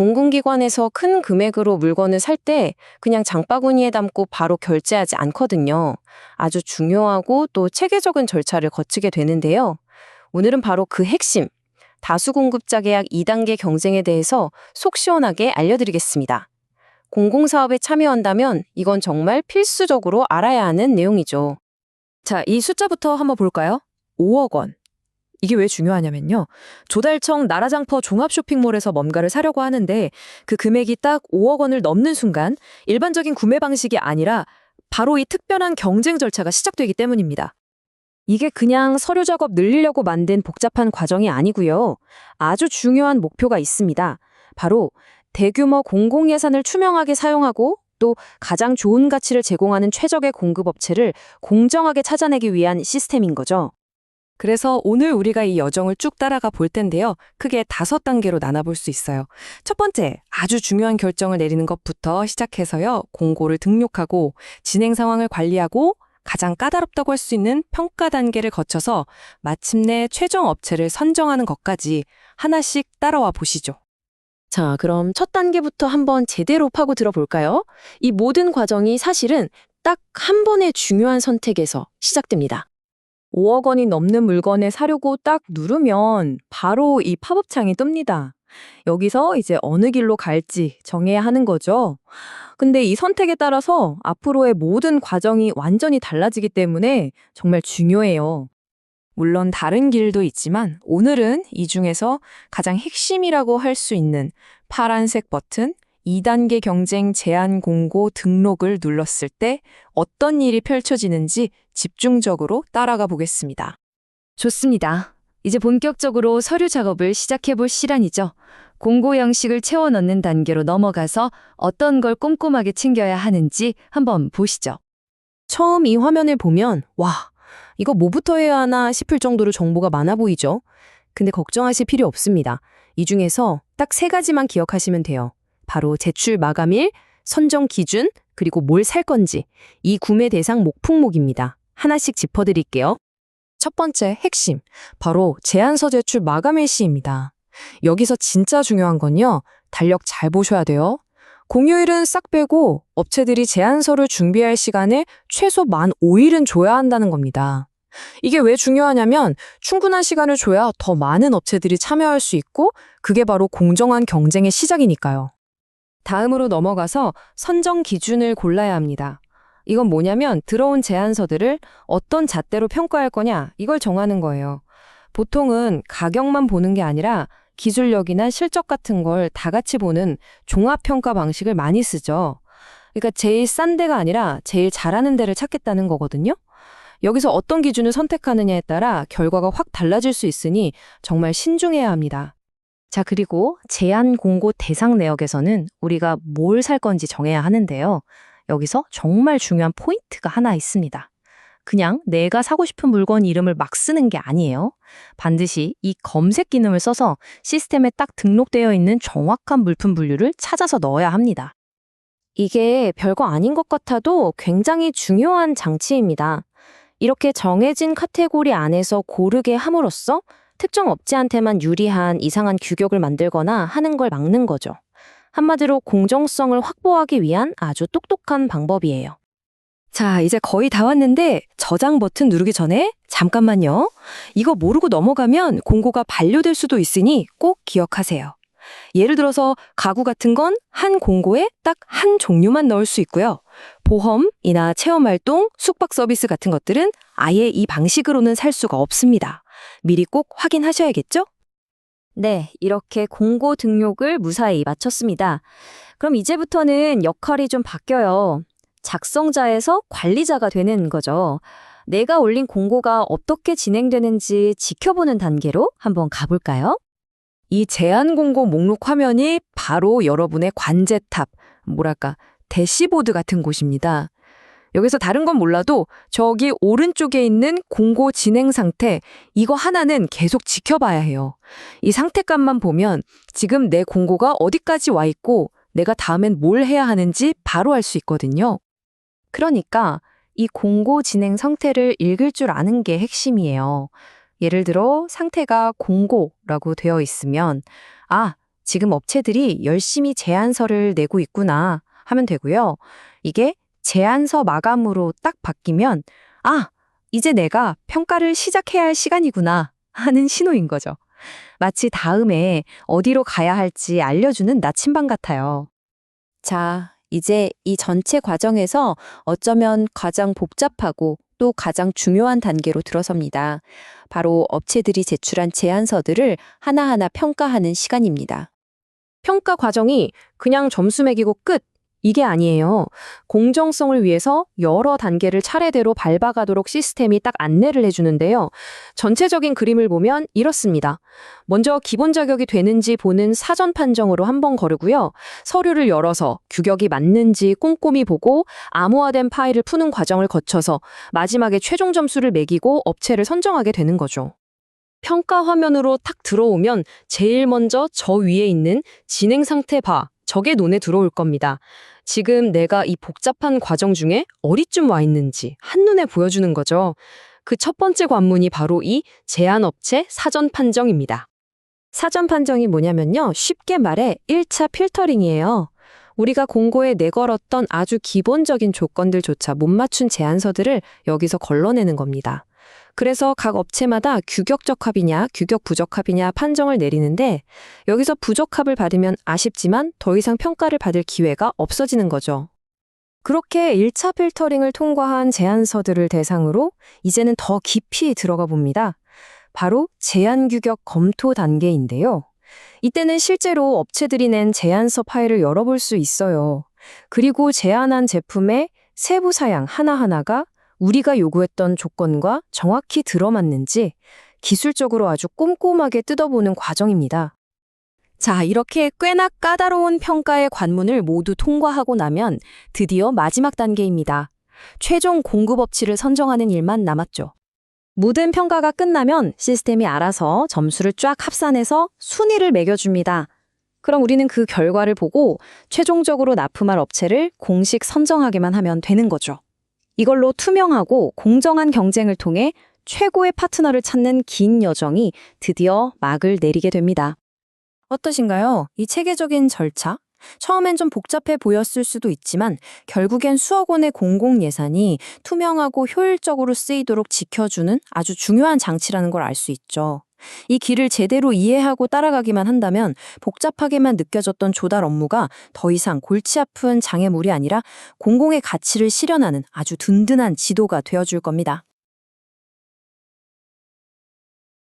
공공기관에서 큰 금액으로 물건을 살 때 그냥 장바구니에 담고 바로 결제하지 않거든요. 아주 중요하고 또 체계적인 절차를 거치게 되는데요. 오늘은 바로 그 핵심, 다수공급자 계약 2단계 경쟁에 대해서 속 시원하게 알려드리겠습니다. 공공사업에 참여한다면 이건 정말 필수적으로 알아야 하는 내용이죠. 자, 이 숫자부터 한번 볼까요? 5억 원. 이게 왜 중요하냐면요. 조달청 나라장터 종합쇼핑몰에서 뭔가를 사려고 하는데 그 금액이 딱 5억 원을 넘는 순간 일반적인 구매 방식이 아니라 바로 이 특별한 경쟁 절차가 시작되기 때문입니다. 이게 그냥 서류 작업 늘리려고 만든 복잡한 과정이 아니고요. 아주 중요한 목표가 있습니다. 바로 대규모 공공예산을 투명하게 사용하고 또 가장 좋은 가치를 제공하는 최적의 공급업체를 공정하게 찾아내기 위한 시스템인 거죠. 그래서 오늘 우리가 이 여정을 쭉 따라가 볼 텐데요. 크게 5단계로 나눠볼 수 있어요. 첫 번째, 아주 중요한 결정을 내리는 것부터 시작해서요. 공고를 등록하고 진행 상황을 관리하고 가장 까다롭다고 할 수 있는 평가 단계를 거쳐서 마침내 최종 업체를 선정하는 것까지 하나씩 따라와 보시죠. 자, 그럼 첫 단계부터 한번 제대로 파고 들어볼까요? 이 모든 과정이 사실은 딱 한 번의 중요한 선택에서 시작됩니다. 5억 원이 넘는 물건을 사려고 딱 누르면 바로 이 팝업창이 뜹니다. 여기서 이제 어느 길로 갈지 정해야 하는 거죠. 근데 이 선택에 따라서 앞으로의 모든 과정이 완전히 달라지기 때문에 정말 중요해요. 물론 다른 길도 있지만 오늘은 이 중에서 가장 핵심이라고 할 수 있는 파란색 버튼 2단계 경쟁 제한 공고 등록을 눌렀을 때 어떤 일이 펼쳐지는지 집중적으로 따라가 보겠습니다. 좋습니다. 이제 본격적으로 서류 작업을 시작해볼 시간이죠. 공고 양식을 채워 넣는 단계로 넘어가서 어떤 걸 꼼꼼하게 챙겨야 하는지 한번 보시죠. 처음 이 화면을 보면 와, 이거 뭐부터 해야 하나 싶을 정도로 정보가 많아 보이죠? 근데 걱정하실 필요 없습니다. 이 중에서 딱 3가지만 기억하시면 돼요. 바로 제출 마감일, 선정 기준, 그리고 뭘 살 건지. 이 구매 대상 목품목입니다. 하나씩 짚어드릴게요. 첫 번째 핵심, 바로 제안서 제출 마감일 시입니다. 여기서 진짜 중요한 건요, 달력 잘 보셔야 돼요. 공휴일은 싹 빼고 업체들이 제안서를 준비할 시간을 최소 만 5일은 줘야 한다는 겁니다. 이게 왜 중요하냐면 충분한 시간을 줘야 더 많은 업체들이 참여할 수 있고 그게 바로 공정한 경쟁의 시작이니까요. 다음으로 넘어가서 선정 기준을 골라야 합니다. 이건 뭐냐면 들어온 제안서들을 어떤 잣대로 평가할 거냐 이걸 정하는 거예요. 보통은 가격만 보는 게 아니라 기술력이나 실적 같은 걸 다 같이 보는 종합평가 방식을 많이 쓰죠. 그러니까 제일 싼 데가 아니라 제일 잘하는 데를 찾겠다는 거거든요. 여기서 어떤 기준을 선택하느냐에 따라 결과가 확 달라질 수 있으니 정말 신중해야 합니다. 자, 그리고 제안 공고 대상 내역에서는 우리가 뭘 살 건지 정해야 하는데요. 여기서 정말 중요한 포인트가 하나 있습니다. 그냥 내가 사고 싶은 물건 이름을 막 쓰는 게 아니에요. 반드시 이 검색 기능을 써서 시스템에 딱 등록되어 있는 정확한 물품 분류를 찾아서 넣어야 합니다. 이게 별거 아닌 것 같아도 굉장히 중요한 장치입니다. 이렇게 정해진 카테고리 안에서 고르게 함으로써 특정 업체한테만 유리한 이상한 규격을 만들거나 하는 걸 막는 거죠. 한마디로 공정성을 확보하기 위한 아주 똑똑한 방법이에요. 자, 이제 거의 다 왔는데 저장 버튼 누르기 전에 잠깐만요. 이거 모르고 넘어가면 공고가 반려될 수도 있으니 꼭 기억하세요. 예를 들어서 가구 같은 건 한 공고에 딱 한 종류만 넣을 수 있고요. 보험이나 체험활동, 숙박 서비스 같은 것들은 아예 이 방식으로는 살 수가 없습니다. 미리 꼭 확인하셔야겠죠? 네, 이렇게 공고 등록을 무사히 마쳤습니다. 그럼 이제부터는 역할이 좀 바뀌어요. 작성자에서 관리자가 되는 거죠. 내가 올린 공고가 어떻게 진행되는지 지켜보는 단계로 한번 가볼까요? 이 제안 공고 목록 화면이 바로 여러분의 관제탑, 대시보드 같은 곳입니다. 여기서 다른 건 몰라도 저기 오른쪽에 있는 공고 진행 상태, 이거 하나는 계속 지켜봐야 해요. 이 상태값만 보면 지금 내 공고가 어디까지 와 있고 내가 다음엔 뭘 해야 하는지 바로 알 수 있거든요. 그러니까 이 공고 진행 상태를 읽을 줄 아는 게 핵심이에요. 예를 들어 상태가 공고라고 되어 있으면 지금 업체들이 열심히 제안서를 내고 있구나 하면 되고요. 이게 제안서 마감으로 딱 바뀌면 아, 이제 내가 평가를 시작해야 할 시간이구나 하는 신호인 거죠. 마치 다음에 어디로 가야 할지 알려주는 나침반 같아요. 자, 이제 이 전체 과정에서 어쩌면 가장 복잡하고 또 가장 중요한 단계로 들어섭니다. 바로 업체들이 제출한 제안서들을 하나하나 평가하는 시간입니다. 평가 과정이 그냥 점수 매기고 끝. 이게 아니에요. 공정성을 위해서 여러 단계를 차례대로 밟아가도록 시스템이 딱 안내를 해주는데요. 전체적인 그림을 보면 이렇습니다. 먼저 기본 자격이 되는지 보는 사전 판정으로 한번 거르고요. 서류를 열어서 규격이 맞는지 꼼꼼히 보고 암호화된 파일을 푸는 과정을 거쳐서 마지막에 최종 점수를 매기고 업체를 선정하게 되는 거죠. 평가 화면으로 탁 들어오면 제일 먼저 저 위에 있는 진행 상태 바, 저게 눈에 들어올 겁니다. 지금 내가 이 복잡한 과정 중에 어디쯤 와 있는지 한눈에 보여주는 거죠. 그 첫 번째 관문이 바로 이 제안업체 사전 판정입니다. 사전 판정이 뭐냐면요. 쉽게 말해 1차 필터링이에요. 우리가 공고에 내걸었던 아주 기본적인 조건들조차 못 맞춘 제안서들을 여기서 걸러내는 겁니다. 그래서 각 업체마다 규격 적합이냐, 규격 부적합이냐 판정을 내리는데 여기서 부적합을 받으면 아쉽지만 더 이상 평가를 받을 기회가 없어지는 거죠. 그렇게 1차 필터링을 통과한 제안서들을 대상으로 이제는 더 깊이 들어가 봅니다. 바로 제안 규격 검토 단계인데요. 이때는 실제로 업체들이 낸 제안서 파일을 열어볼 수 있어요. 그리고 제안한 제품의 세부 사양 하나하나가 우리가 요구했던 조건과 정확히 들어맞는지 기술적으로 아주 꼼꼼하게 뜯어보는 과정입니다. 자, 이렇게 꽤나 까다로운 평가의 관문을 모두 통과하고 나면 드디어 마지막 단계입니다. 최종 공급업체를 선정하는 일만 남았죠. 모든 평가가 끝나면 시스템이 알아서 점수를 쫙 합산해서 순위를 매겨줍니다. 그럼 우리는 그 결과를 보고 최종적으로 납품할 업체를 공식 선정하기만 하면 되는 거죠. 이걸로 투명하고 공정한 경쟁을 통해 최고의 파트너를 찾는 긴 여정이 드디어 막을 내리게 됩니다. 어떠신가요? 이 체계적인 절차? 처음엔 좀 복잡해 보였을 수도 있지만 결국엔 수억 원의 공공 예산이 투명하고 효율적으로 쓰이도록 지켜주는 아주 중요한 장치라는 걸 알 수 있죠. 이 길을 제대로 이해하고 따라가기만 한다면 복잡하게만 느껴졌던 조달 업무가 더 이상 골치 아픈 장애물이 아니라 공공의 가치를 실현하는 아주 든든한 지도가 되어줄 겁니다.